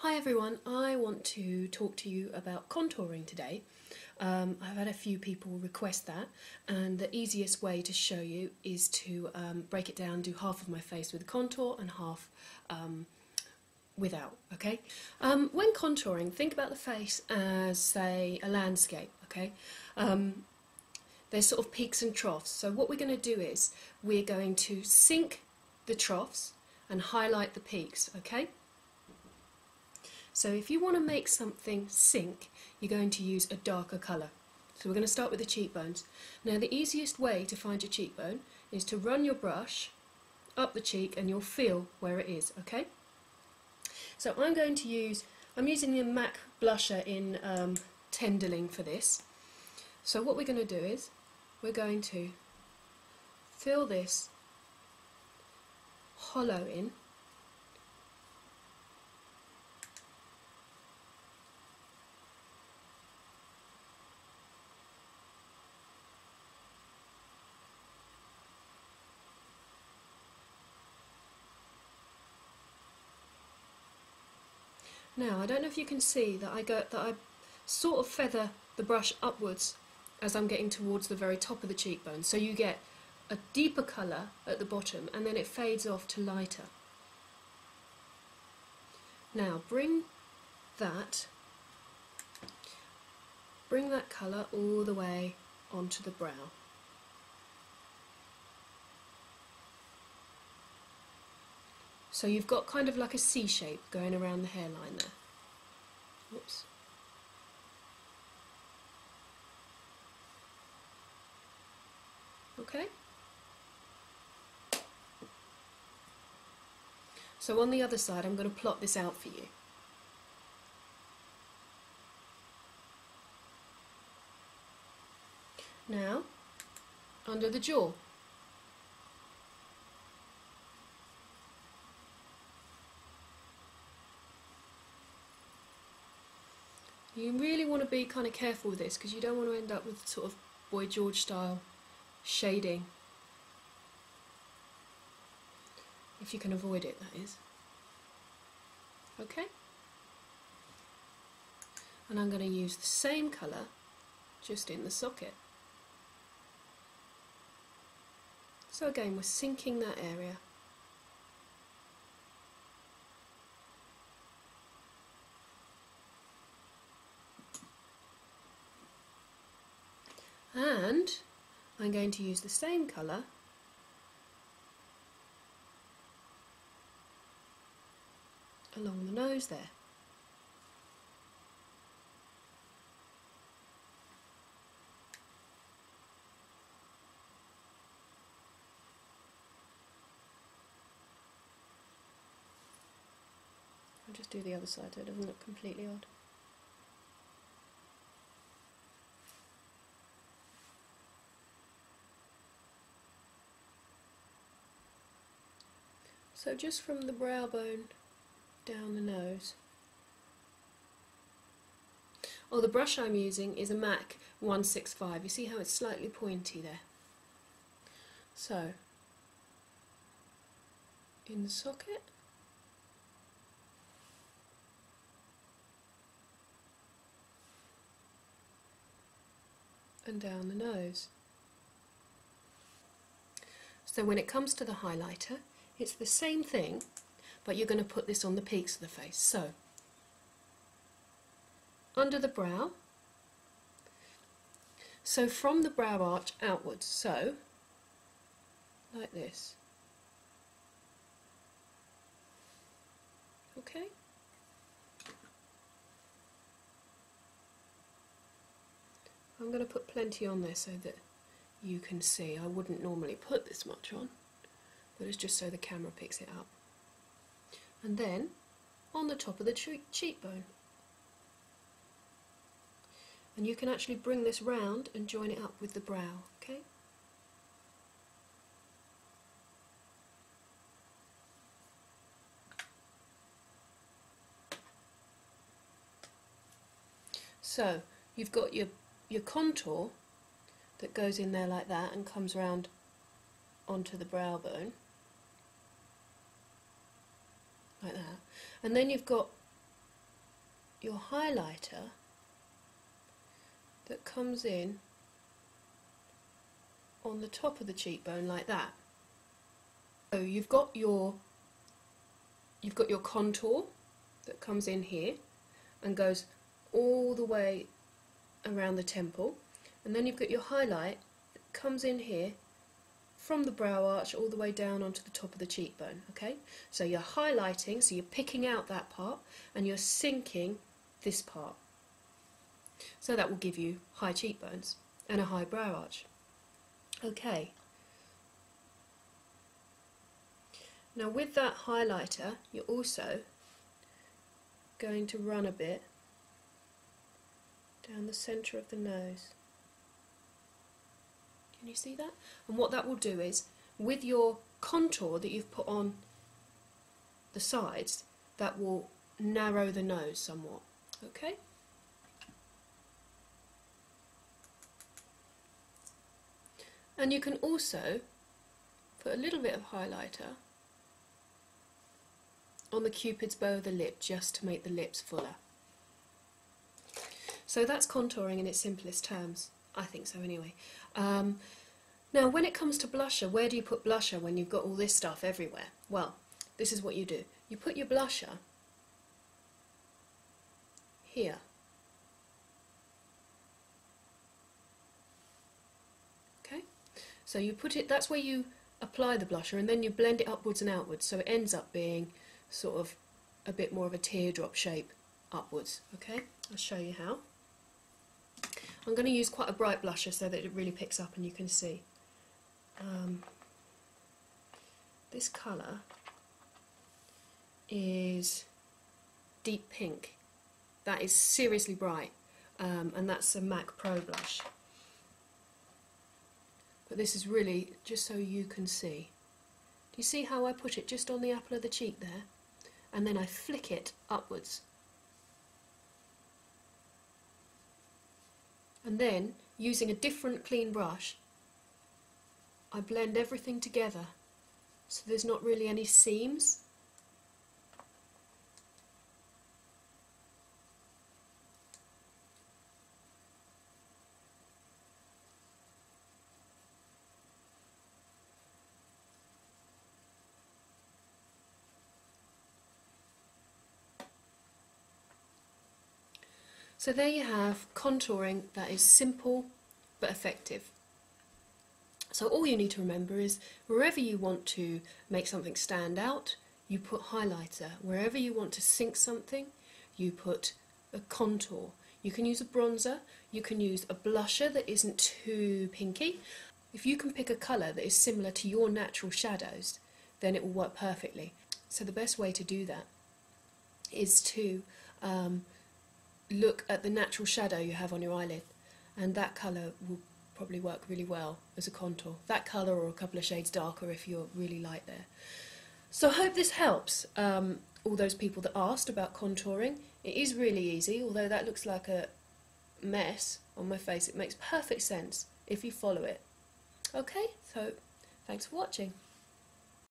Hi everyone, I want to talk to you about contouring today. I've had a few people request that, and the easiest way to show you is to break it down, do half of my face with contour and half without, okay? When contouring, think about the face as, say, a landscape, okay? There's sort of peaks and troughs, so what we're going to do is we're going to sink the troughs and highlight the peaks, okay? So if you want to make something sink, you're going to use a darker colour. So we're going to start with the cheekbones. Now the easiest way to find your cheekbone is to run your brush up the cheek and you'll feel where it is, okay? So I'm using the MAC blusher in Tenderling for this. So what we're going to do is, we're going to fill this hollow in. Now, I don't know if you can see that I sort of feather the brush upwards as I'm getting towards the very top of the cheekbone, so you get a deeper colour at the bottom and then it fades off to lighter. Now bring that colour all the way onto the brow. So you've got kind of like a C shape going around the hairline there. Oops. Okay? So on the other side I'm going to plot this out for you. Now, under the jaw. You really want to be kind of careful with this because you don't want to end up with sort of Boy George style shading. If you can avoid it, that is. Okay? And I'm going to use the same colour just in the socket. So again, we're sinking that area. And I'm going to use the same colour along the nose there. I'll just do the other side so it doesn't look completely odd. So just from the brow bone down the nose. Oh, the brush I'm using is a MAC 165. You see how it's slightly pointy there? So, in the socket. And down the nose. So when it comes to the highlighter, it's the same thing, but you're going to put this on the peaks of the face. So, under the brow, so from the brow arch outwards, so, like this. Okay? I'm going to put plenty on there so that you can see. I wouldn't normally put this much on, but it's just so the camera picks it up. And then on the top of the cheekbone. And you can actually bring this round and join it up with the brow, okay? So you've got your contour that goes in there like that and comes round onto the brow bone. like that. And then you've got your highlighter that comes in on the top of the cheekbone like that. So you've got your contour that comes in here and goes all the way around the temple, and then you've got your highlight that comes in here from the brow arch all the way down onto the top of the cheekbone. Okay, so you're highlighting, so you're picking out that part and you're sinking this part, so that will give you high cheekbones and a high brow arch. Okay, now with that highlighter you're also going to run a bit down the centre of the nose. Can you see that? And what that will do is, with your contour that you've put on the sides, that will narrow the nose somewhat. Okay? And you can also put a little bit of highlighter on the Cupid's bow of the lip, just to make the lips fuller. So that's contouring in its simplest terms. I think so anyway. Now when it comes to blusher, where do you put blusher when you've got all this stuff everywhere? Well, this is what you do. You put your blusher here. Okay? So you put it, that's where you apply the blusher, and then you blend it upwards and outwards, so it ends up being sort of a bit more of a teardrop shape upwards. Okay? I'll show you how. I'm going to use quite a bright blusher so that it really picks up and you can see. This colour is deep pink. That is seriously bright, and that's a MAC Pro blush. But this is really just so you can see. Do you see how I put it just on the apple of the cheek there? And then I flick it upwards. And then, using a different clean brush, I blend everything together so there's not really any seams. So there you have contouring that is simple but effective. So all you need to remember is, wherever you want to make something stand out, you put highlighter. Wherever you want to sink something, you put a contour. You can use a bronzer, you can use a blusher that isn't too pinky. If you can pick a colour that is similar to your natural shadows, then it will work perfectly. So the best way to do that is to look at the natural shadow you have on your eyelid, and that colour will probably work really well as a contour. That colour, or a couple of shades darker if you're really light there. So I hope this helps all those people that asked about contouring. It is really easy, although that looks like a mess on my face. It makes perfect sense if you follow it. Okay, so thanks for watching.